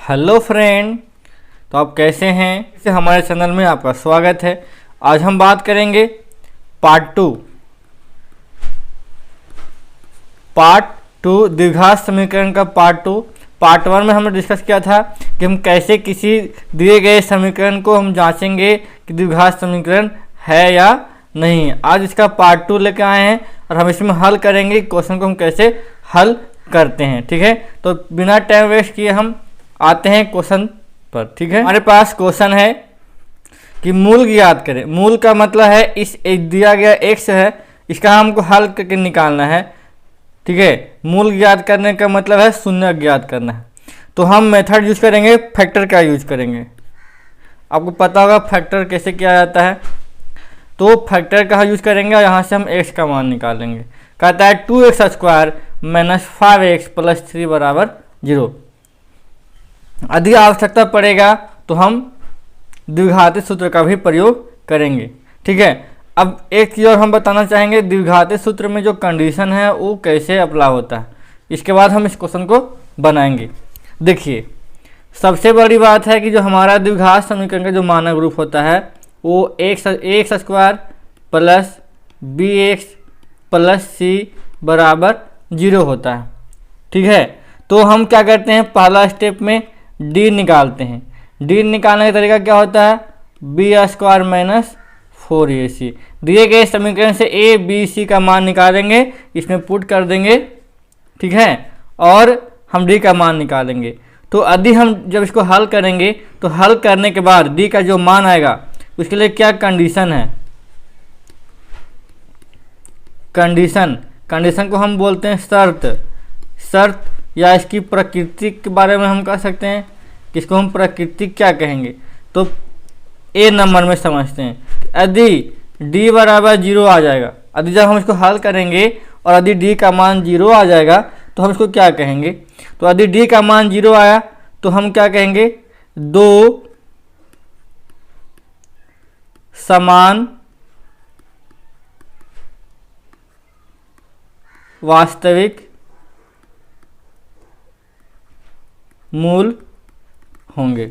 Hello friend, तो आप कैसे हैं। इसे हमारे चैनल में आपका स्वागत है। आज हम बात करेंगे पार्ट टू द्विघात समीकरण का पार्ट 2। पार्ट 1 में हमने डिस्कस किया था कि हम कैसे किसी दिए गए समीकरण को हम जांचेंगे कि द्विघात समीकरण है या नहीं। आज इसका पार्ट 2 लेकर आए हैं और हम इसमें हल करेंगे क्वेश्चन को हम कैसे हल करते हैं। ठीक है, तो बिना टाइम वेस्ट किए हम आते हैं क्वेश्चन पर। ठीक है, हमारे पास क्वेश्चन है कि मूल ज्ञात करें। मूल का मतलब है इस दिया गया x है, इसका हमको हल करके निकालना है। ठीक है, मूल ज्ञात करने का मतलब है शून्य ज्ञात करना है। तो हम मेथड यूज करेंगे, फैक्टर का यूज करेंगे। आपको पता होगा फैक्टर कैसे किया जाता है। तो फैक्टर का यूज करेंगे और यहाँ से हम x का मान निकालेंगे। कहता है 2x² - 5x + 3 = 0। यदि आवश्यकता पड़ेगा तो हम द्विघाती सूत्र का भी प्रयोग करेंगे। ठीक है, अब एक चीज़ और हम बताना चाहेंगे, द्विघाती सूत्र में जो कंडीशन है वो कैसे अप्लाई होता है। इसके बाद हम इस क्वेश्चन को बनाएंगे। देखिए, सबसे बड़ी बात है कि जो हमारा द्विघात समीकरण का जो मानक रूप होता है वो ax² + bx + c = 0 होता है। ठीक है, तो हम क्या करते हैं, पहला स्टेप में d निकालते हैं। d निकालने का तरीका क्या होता है, b² - 4ac। दिए गए समीकरण से a b c का मान निकालेंगे, इसमें पुट कर देंगे। ठीक है, और हम d का मान निकालेंगे। तो यदि हम जब इसको हल करेंगे तो हल करने के बाद d का जो मान आएगा उसके लिए क्या कंडीशन है, कंडीशन को हम बोलते हैं शर्त या इसकी प्रकृति के बारे में हम कह सकते हैं कि इसको हम प्रकृति क्या कहेंगे। तो ए नंबर में समझते हैं, यदि d = 0 आ जाएगा, यदि जब हम इसको हल करेंगे और यदि d का मान 0 आ जाएगा तो हम इसको क्या कहेंगे। तो यदि d का मान 0 आया तो हम क्या कहेंगे, दो समान वास्तविक मूल होंगे।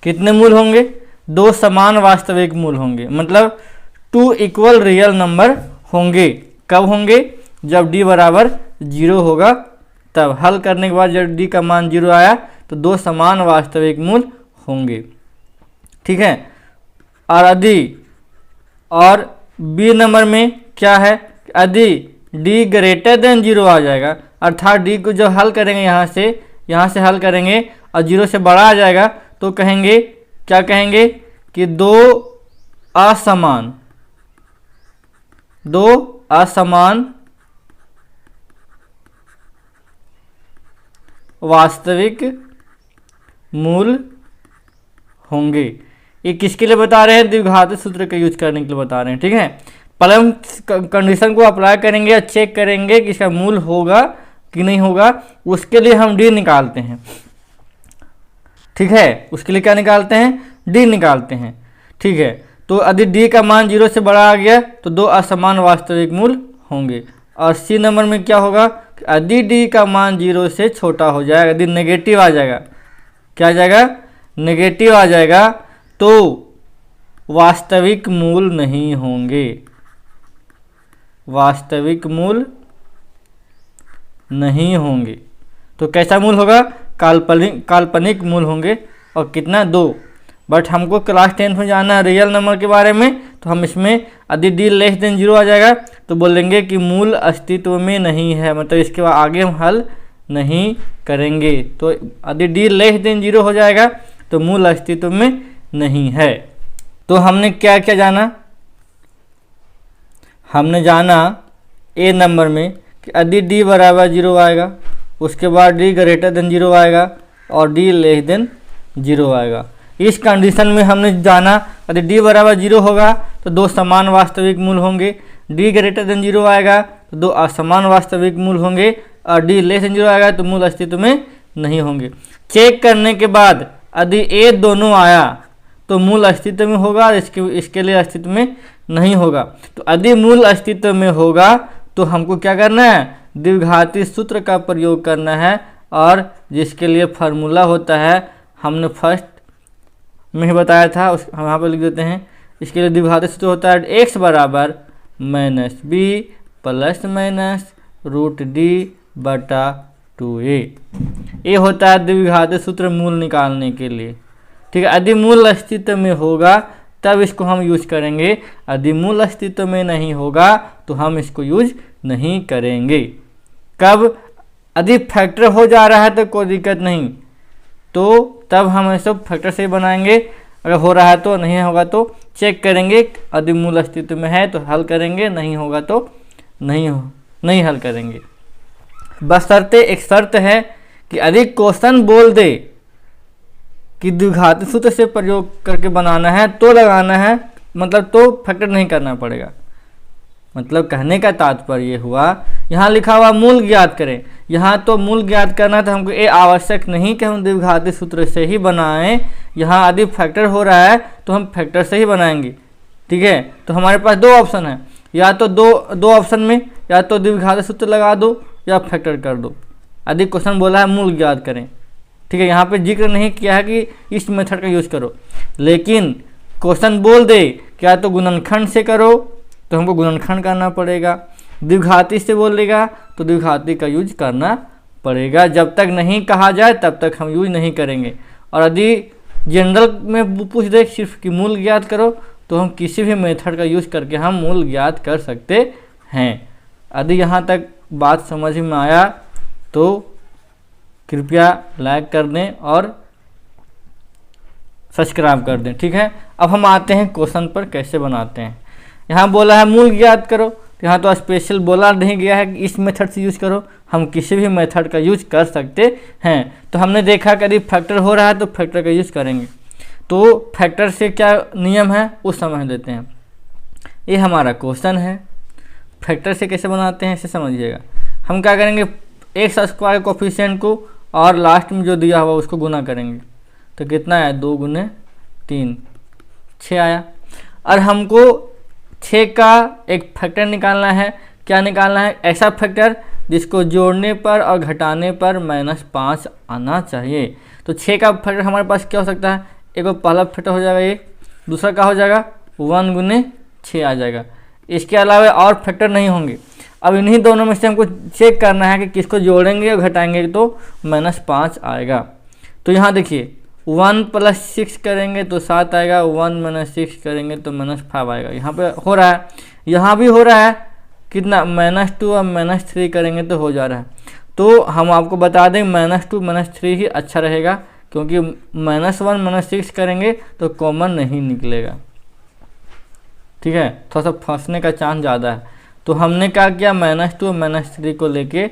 कितने मूल होंगे, दो समान वास्तविक मूल होंगे, मतलब 2 इक्वल रियल नंबर होंगे। कब होंगे, जब d = 0 होगा। तब हल करने के बाद जब d का मान 0 आया तो दो समान वास्तविक मूल होंगे। ठीक है, और b नंबर में क्या है, यदि d > 0 आ जाएगा, अर्थात d को जब हल करेंगे यहाँ से हल करेंगे और 0 से बड़ा a जाएगा तो कहेंगे, क्या कहेंगे कि दो असमान वास्तविक मूल होंगे। ये किसके लिए बता रहे हैं, द्विघाती सूत्र का यूज करने के लिए बता रहे हैं। ठीक है, पहले हम कंडीशन को अप्लाई करेंगे और चेक करेंगे कि इसका मूल होगा कि नहीं होगा। उसके लिए हम d निकालते हैं। ठीक है, उसके लिए क्या निकालते हैं, d निकालते हैं। ठीक है, तो यदि d का मान 0 से बड़ा आ गया तो दो असमान वास्तविक मूल होंगे। और c नंबर में क्या होगा, यदि d का मान 0 से छोटा हो जाएगा, यदि नेगेटिव आ जाएगा, क्या आ जाएगा, नेगेटिव आ जाएगा, तो वास्तविक मूल नहीं होंगे। वास्तविक मूल नहीं होंगे तो कैसा मूल होगा, काल्पनिक मूल होंगे। और कितना, 2। बट हमको क्लास 10th में जाना है रियल नंबर के बारे में, तो हम इसमें यदि d < 0 आ जाएगा तो बोलेंगे कि मूल अस्तित्व में नहीं है, मतलब इसके बाद आगे हम हल नहीं करेंगे। तो यदि d < 0 हो जाएगा तो मूल अस्तित्व में नहीं है। तो हमने क्या क्या जाना, हमने जाना ए नंबर में कि यदि d = 0 आएगा, उसके बाद d > 0 आएगा और d < 0 आएगा। इस कंडीशन में हमने जाना यदि d = 0 होगा तो दो समान वास्तविक मूल होंगे, d > 0 आएगा तो दो असमान वास्तविक मूल होंगे, और d < 0 आएगा तो मूल अस्तित्व में नहीं होंगे। चेक करने के बाद यदि ए दोनों आया तो मूल अस्तित्व में होगा, इसके लिए अस्तित्व में नहीं होगा। तो यदि मूल अस्तित्व में होगा तो हमको क्या करना है, द्विघाती सूत्र का प्रयोग करना है। और जिसके लिए फार्मूला होता है हमने फर्स्ट में ही बताया था, उस हम यहाँ पर लिख देते हैं। इसके लिए द्विघात सूत्र होता है x बराबर minus b plus minus root d बटा 2a। ये होता है द्विघात सूत्र मूल निकालने के लिए। ठीक है, यदि मूल अस्तित्व में होगा तब इसको हम यूज करेंगे, यदि मूल अस्तित्व में नहीं होगा तो हम इसको यूज नहीं करेंगे। कब? यदि फैक्टर हो जा रहा है तो कोई दिक्कत नहीं, तो तब हम ऐसे फैक्टर से बनाएंगे। अगर हो रहा है तो, नहीं होगा तो चेक करेंगे, यदि मूल अस्तित्व में है तो हल करेंगे, नहीं होगा तो नहीं हल करेंगे। बशर्ते एक शर्त है कि यदि क्वेश्चन बोल दे कि द्विघात सूत्र से प्रयोग करके बनाना है तो लगाना है, मतलब तो फैक्टर नहीं करना पड़ेगा। मतलब कहने का तात्पर्य हुआ, यहाँ लिखा हुआ मूल ज्ञात करें, यहाँ तो मूल ज्ञात करना तो हमको ये आवश्यक नहीं कि हम द्विघाती सूत्र से ही बनाएं। यहाँ यदि फैक्टर हो रहा है तो हम फैक्टर से ही बनाएंगे। ठीक है, तो हमारे पास दो ऑप्शन है, या तो दो ऑप्शन में या तो द्विघाती सूत्र लगा दो या फैक्टर कर दो। यदि क्वेश्चन बोला है मूल ज्ञात करें, ठीक है, यहाँ पे जिक्र नहीं किया है कि इस मेथड का यूज करो, लेकिन क्वेश्चन बोल दे क्या तो गुणनखंड से करो तो हमको गुणनखंड करना पड़ेगा, द्विघाती से बोलेगा तो द्विघाती का यूज करना पड़ेगा। जब तक नहीं कहा जाए तब तक हम यूज नहीं करेंगे। और यदि जनरल में पूछ दे सिर्फ कि मूल ज्ञात करो तो हम किसी भी मेथड का यूज करके हम मूल ज्ञात कर सकते हैं। यदि यहाँ तक बात समझ में आया तो कृपया लाइक कर दें और सब्सक्राइब कर दें। ठीक है, अब हम आते हैं क्वेश्चन पर कैसे बनाते हैं। यहाँ बोला है मूल ज्ञात करो, तो यहाँ तो स्पेशल बोला नहीं गया है कि इस मेथड से यूज करो, हम किसी भी मेथड का यूज कर सकते हैं। तो हमने देखा कि यदि फैक्टर हो रहा है तो फैक्टर का यूज करेंगे। तो फैक्टर से क्या नियम है वो समझ लेते हैं। ये हमारा क्वेश्चन है, फैक्टर से कैसे बनाते हैं इसे समझिएगा। हम क्या करेंगे, एक्स स्क्वायर कोफिशिएंट को और लास्ट में जो दिया हुआ उसको गुना करेंगे, तो कितना है 2 गुने 3 6 आया। और हमको 6 का एक फैक्टर निकालना है। क्या निकालना है? ऐसा फैक्टर जिसको जोड़ने पर और घटाने पर -5 आना चाहिए। तो 6 का फैक्टर हमारे पास क्या हो सकता है, एक पहला फैक्टर हो जाएगा ये, दूसरा क्या हो जाएगा 1 गुने 6 आ जाएगा। इसके अलावा और फैक्टर नहीं होंगे। अब इन्हीं दोनों में से हमको चेक करना है कि किसको जोड़ेंगे और घटाएंगे तो -5 आएगा। तो यहाँ देखिए 1 + 6 करेंगे तो 7 आएगा, 1 - 6 करेंगे तो -5 आएगा। यहाँ पे हो रहा है, यहाँ भी हो रहा है कितना -2 और -3 करेंगे तो हो जा रहा है। तो हम आपको बता दें -2 -3 ही अच्छा रहेगा, क्योंकि -1 - 6 करेंगे तो कॉमन नहीं निकलेगा। ठीक है, थोड़ा सा फंसने का चांस ज़्यादा है। तो हमने क्या किया, -2 -3 को लेके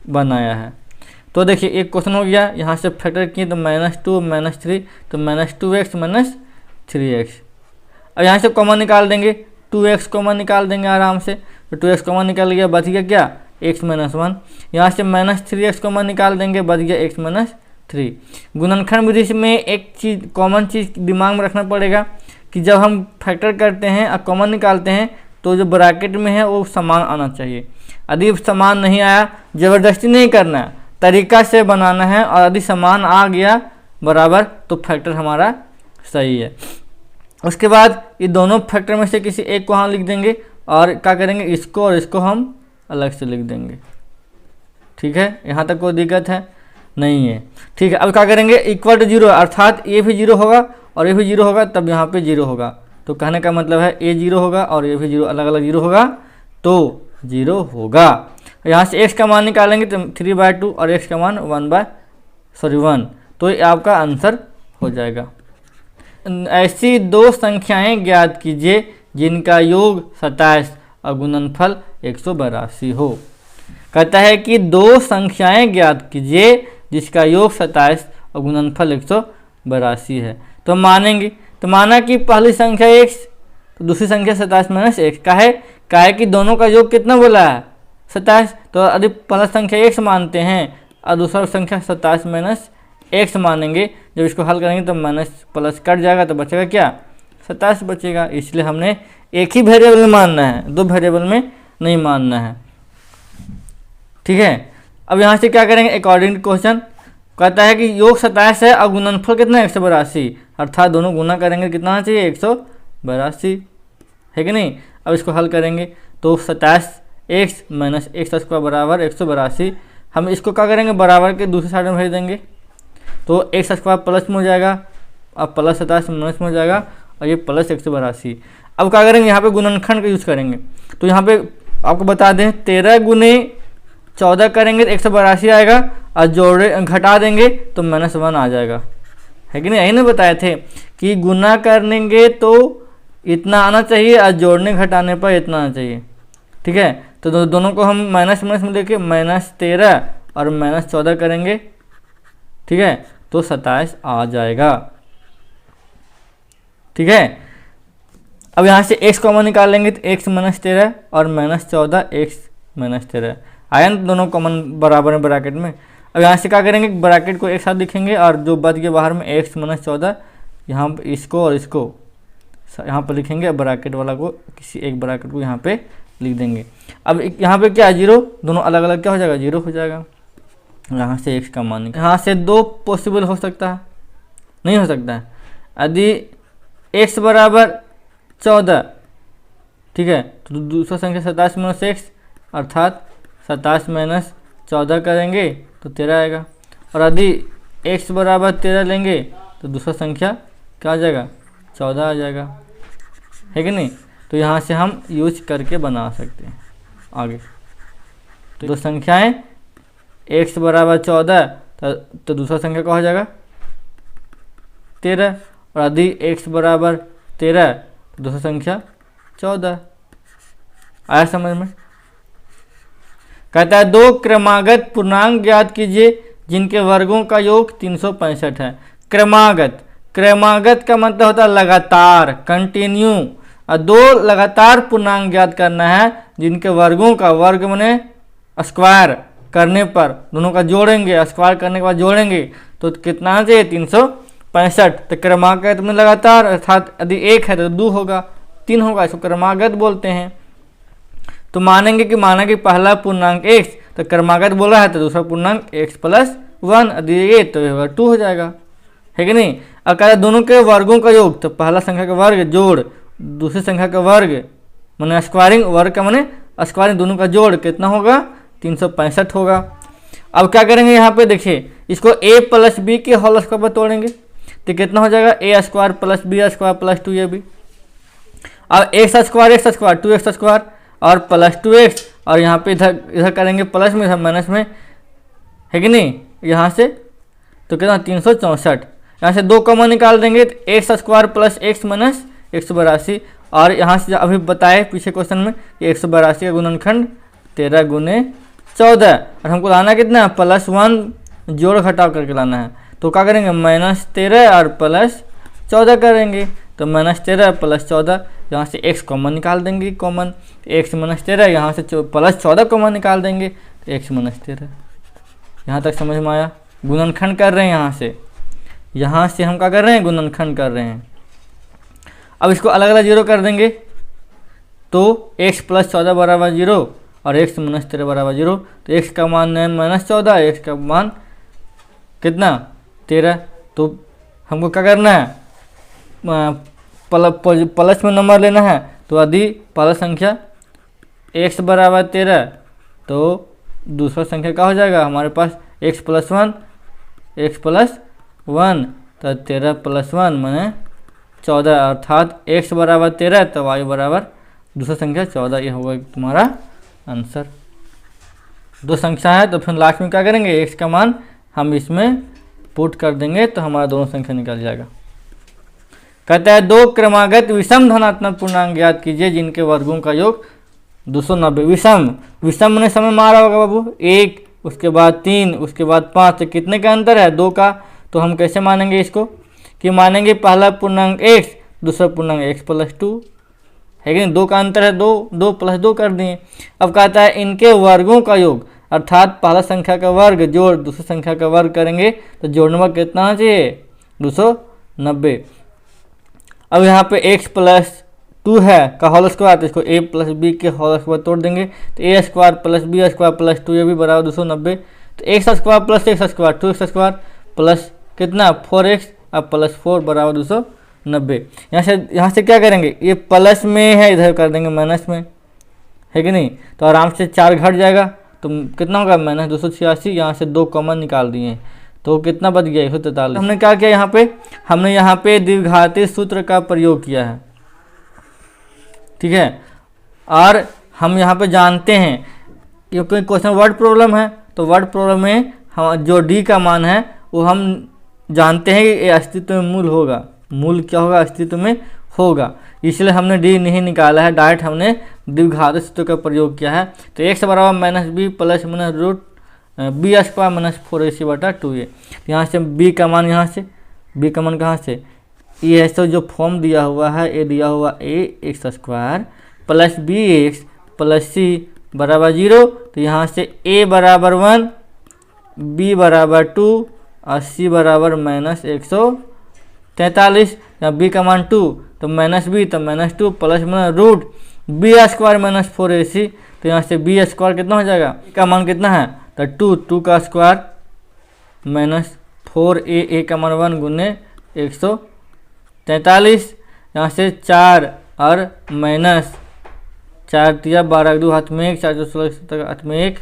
बनाया है। तो देखिए एक क्वेश्चन हो गया, यहाँ से फैक्टर किए तो -2 -3 तो -2x - 3x। अब यहाँ से कॉमन निकाल देंगे, 2x कॉमन निकाल देंगे आराम से। तो 2x कॉमन निकाल गया, बच गया क्या x - 1। यहाँ से -3x कॉमन निकाल देंगे, बच गया x - 3। गुणनखंड विधि में एक चीज़ कॉमन चीज़ दिमाग में रखना पड़ेगा कि जब हम फैक्टर करते हैं और कॉमन निकालते हैं तो जो ब्रैकेट में है वो समान आना चाहिए। यदि समान नहीं आया, ज़बरदस्ती नहीं करना है, तरीका से बनाना है, और यदि समान आ गया बराबर तो फैक्टर हमारा सही है। उसके बाद ये दोनों फैक्टर में से किसी एक को हम लिख देंगे और क्या करेंगे, इसको और इसको हम अलग से लिख देंगे। ठीक है, यहाँ तक कोई दिक्कत है नहीं है। ठीक है, अब क्या करेंगे, इक्वल टू 0, अर्थात ये भी 0 होगा और ये भी 0 होगा, तब यहाँ पे 0 होगा। तो कहने का मतलब है ये 0 होगा और ये भी 0, अलग अलग 0 होगा तो 0 होगा। यहाँ से x का मान निकालेंगे तो 3/2 और x का मान 1, तो ये आपका आंसर हो जाएगा। ऐसी दो संख्याएं ज्ञात कीजिए जिनका योग 27 और गुणनफल 182 हो। कहता है कि दो संख्याएं ज्ञात कीजिए जिसका योग 27 और गुणनफल 182 है। तो मानेंगे, तो माना कि पहली संख्या x तो दूसरी संख्या 27 - x का है कि दोनों का योग कितना बोला है 27। तो यदि पहला संख्या x मानते हैं और दूसरा संख्या 27 - x मानेंगे, जब इसको हल करेंगे तो माइनस प्लस कट जाएगा तो बचेगा क्या 27 बचेगा। इसलिए हमने एक ही वेरिएबल में मानना है, दो वेरिएबल में नहीं मानना है। ठीक है, अब यहाँ से क्या करेंगे, अकॉर्डिंग टू क्वेश्चन कहता है कि योग 27 है और गुणनफल कितना 182, अर्थात दोनों गुना करेंगे कितना आना चाहिए 182, है कि नहीं। अब इसको हल करेंगे तो 27x माइनस एक्स स्क्वायर बराबर 182, हम इसको क्या करेंगे बराबर के दूसरी साइड में भेज देंगे तो एक्स स्क्वायर प्लस में हो जाएगा, अब प्लस 27 माइनस में हो जाएगा और ये प्लस 182। अब क्या करेंगे यहाँ पे गुणनखंड का यूज़ करेंगे, तो यहाँ पे आपको बता दें 13 गुने 14 करेंगे तो 182 आएगा और जोड़े घटा देंगे तो -1 आ जाएगा, है कि नहीं। यही ना बताए थे कि गुना करेंगे तो इतना आना चाहिए और जोड़ने घटाने पर इतना आना चाहिए, ठीक है। तो दोनों को हम माइनस माइनस में लेके -13 और -14 करेंगे, ठीक है, तो 27 आ जाएगा, ठीक है। अब यहाँ से x कॉमन निकाल लेंगे तो x -13 और -14 x -13 आया ना, दोनों कॉमन बराबर में ब्रैकेट में। अब यहाँ से क्या करेंगे ब्रैकेट को एक साथ लिखेंगे और जो बच गया बाहर में x -14 यहाँ इसको और इसको यहाँ पर लिखेंगे, ब्रैकेट वाला को किसी एक ब्रैकेट को यहाँ पे लिख देंगे। अब यहाँ पे क्या 0, दोनों अलग अलग क्या हो जाएगा 0 हो जाएगा। यहाँ से x का मान, यहाँ से 2 पॉसिबल हो सकता है, नहीं हो सकता है। यदि x बराबर 14, ठीक है, तो दूसरा संख्या 27 माइनस x अर्थात 27 माइनस 14 करेंगे तो 13 आएगा। और यदि x बराबर 13 लेंगे तो दूसरा संख्या क्या आ जाएगा 14 आ जाएगा, है कि नहीं। तो यहाँ से हम यूज करके बना सकते हैं आगे। तो दो संख्याएं x बराबर 14 तो दूसरा संख्या क्या हो जाएगा 13, और यदि x बराबर 13 तो दूसरा संख्या 14। आया समझ में। कहता है 2 क्रमागत पूर्णांक ज्ञात कीजिए जिनके वर्गों का योग 365 है। क्रमागत, क्रमागत का मतलब होता है लगातार, कंटिन्यू। और 2 लगातार पूर्णांक ज्ञात करना है जिनके वर्गों का, वर्ग माने स्क्वायर करने पर दोनों का जोड़ेंगे, स्क्वायर करने के बाद जोड़ेंगे तो कितना आना चाहिए 365। तो क्रमागत में लगातार, अर्थात यदि 1 है तो 2 होगा, 3 होगा, इसको क्रमागत बोलते हैं। तो मानेंगे कि माना कि पहला पूर्णांक x तो क्रमागत बोला है तो दूसरा पूर्णांक x प्लस 1, यदि ये तो ये होगा 2 हो जाएगा, है कि नहीं। और कहता है दोनों के वर्गों का योग, तो पहला संख्या का वर्ग जोड़ दूसरी संख्या का वर्ग माने स्क्वायरिंग, वर्ग का माने स्क्वायरिंग, दोनों का जोड़ कितना होगा 365 होगा। अब क्या करेंगे यहाँ पे देखिए, इसको a प्लस बी के होल स्क्वायर पर तोड़ेंगे तो कितना हो जाएगा a square plus b square plus 2ab। अब x स्क्वायर 2x स्क्वायर और प्लस 2x, और यहाँ पे इधर करेंगे प्लस में, इधर माइनस में, है कि नहीं। यहाँ से तो कितना 364, यहाँ से 2 कॉमन निकाल देंगे तो x square plus x minus 182। और यहाँ से अभी बताए पीछे क्वेश्चन में कि 182 का गुणनखंड 13 गुने 14, और हमको लाना कितना है +1 जोड़ घटाव करके लाना है। तो क्या करेंगे -13 और +14 करेंगे, तो -13 +14, यहाँ से x कॉमन निकाल देंगे, कॉमन x -13, यहाँ से +14 कॉमन निकाल देंगे तो x -13। यहाँ तक समझ में आया। गुणनखंड कर रहे हैं यहाँ से हम क्या कर रहे हैं गुणनखंड कर रहे हैं। अब इसको अलग अलग 0 कर देंगे तो x + 14 बराबर 0 और x - 13 बराबर 0, तो x का मान है -14, x का मान कितना 13। तो हमको क्या करना है प्लस में नंबर लेना है, तो यदि पहला संख्या x बराबर 13 तो दूसरा संख्या क्या हो जाएगा हमारे पास x + 1, तो 13 + 1 माने 14, अर्थात x बराबर 13 तो y बराबर दूसरा संख्या 14, ये होगा तुम्हारा आंसर। 2 संख्या है तो फिर लास्ट में क्या करेंगे x का मान हम इसमें पुट कर देंगे तो हमारा दोनों संख्या निकल जाएगा। कहता है 2 क्रमागत विषम धनात्मक पूर्णांक ज्ञात कीजिए जिनके वर्गों का योग 290। विषम मैंने समय मारा होगा बाबू, 1 उसके बाद 3 उसके बाद 5, तो कितने का अंतर है 2 का। तो हम कैसे मानेंगे इसको कि मानेंगे पहला पूर्णांक x दूसरा पूर्णांक x + 2, है कि नहीं। 2 का अंतर है 2 + 2 कर दिए। अब कहता है इनके वर्गों का योग, अर्थात पहला संख्या का वर्ग जोड़ दूसरी संख्या का वर्ग करेंगे तो जोड़ने में कितना आना चाहिए 290। अब यहाँ पे x + 2 है का होल स्क्वायर, तो इसको a + b के होल स्क्वायर तोड़ देंगे तो a² + b² + 2ab बराबर 290। तो x square plus x square 2x square plus कितना 4x अब प्लस 4 बराबर 290। यहाँ से क्या करेंगे, ये प्लस में है इधर कर देंगे माइनस में, है कि नहीं, तो आराम से 4 घट जाएगा तो कितना होगा माइनस 286। यहाँ से 2 कॉमन निकाल दिए तो कितना बच गया 143। हमने क्या किया हमने यहाँ पे द्विघाती सूत्र का प्रयोग किया है, ठीक है। और हम यहाँ पे जानते हैं क्योंकि क्वेश्चन वर्ड प्रॉब्लम है, तो वर्ड प्रॉब्लम में हम जो डी का मान है वो हम जानते हैं कि ये अस्तित्व में मूल होगा। मूल क्या होगा, अस्तित्व में होगा, इसलिए हमने डी नहीं निकाला है, डायरेक्ट हमने द्विघाती सूत्र का प्रयोग किया है। तो एक्स बराबर minus b plus minus root b square minus 4ac बटा 2a। यहाँ से बी का मान, यहाँ से बी का मान कहाँ से, ये ऐसे जो फॉर्म दिया हुआ है, ये दिया हुआ a x square plus b x plus c बराबर 0। तो यहाँ से a बराबर 1, b बराबर 2 और c बराबर माइनस 143। या b का मान 2 तो माइनस बी तो minus 2 plus minus root b square minus 4ac। तो यहाँ से बी स्क्वायर कितना हो जाएगा, का मान कितना है तो 2 का स्क्वायर माइनस 4a का मान 1 गुने 143। यहाँ से 4 और माइनस 4 तिया 12 2 हाथ में 1 4 16 हाथ में 1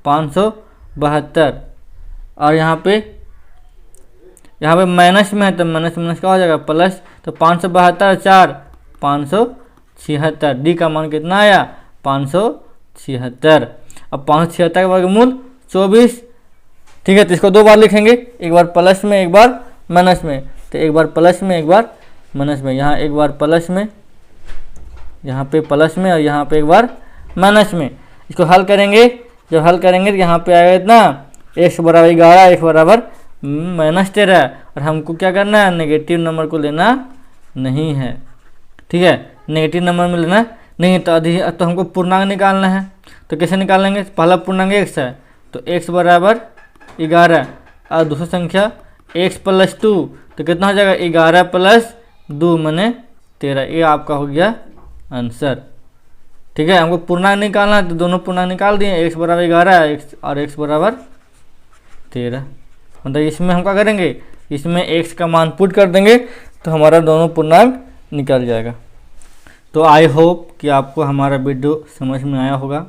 572। और यहाँ पे माइनस में है तो माइनस माइनस क्या हो जाएगा प्लस, तो 572 4 576। डी का मान कितना आया 576। अब 576 का वर्गमूल 24, ठीक है। तो इसको 2 बार लिखेंगे, एक बार प्लस में एक बार माइनस में। तो एक बार प्लस में एक बार माइनस में, यहाँ एक बार प्लस में, यहाँ पे प्लस में और यहाँ पे एक बार माइनस में। इसको हल करेंगे, जब हल करेंगे तो यहाँ पे आएगा इतना x बराबर 11 x बराबर माइनस 13। और हमको क्या करना है, नेगेटिव नंबर को लेना नहीं है, ठीक है। नेगेटिव नंबर में लेना नहीं तो हमको पूर्णांक निकालना है। तो कैसे निकालेंगे, पहला पूर्णांक x है तो x बराबर 11 और दूसरी संख्या x प्लस 2 तो कितना हो जाएगा 11 प्लस 2 माने 13। ये आपका हो गया आंसर, ठीक है। हमको पूर्णांक निकालना है तो दोनों पूर्णांक निकाल दिए, x बराबर 11 और x बराबर 13। मतलब इसमें हम क्या करेंगे, इसमें x का मान पुट कर देंगे तो हमारा दोनों पूर्णांक निकल जाएगा। तो आई होप कि आपको हमारा वीडियो समझ में आया होगा।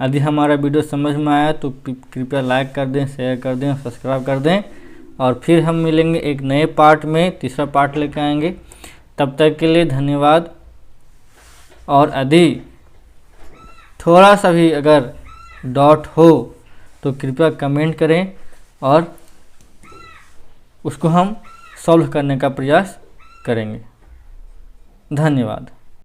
यदि हमारा वीडियो समझ में आया तो कृपया लाइक कर दें, शेयर कर दें, सब्सक्राइब कर दें। और फिर हम मिलेंगे एक नए पार्ट में, तीसरा पार्ट लेकर आएंगे। तब तक के लिए धन्यवाद। और यदि थोड़ा सा भी अगर डाउट हो तो कृपया कमेंट करें और उसको हम सॉल्व करने का प्रयास करेंगे। धन्यवाद।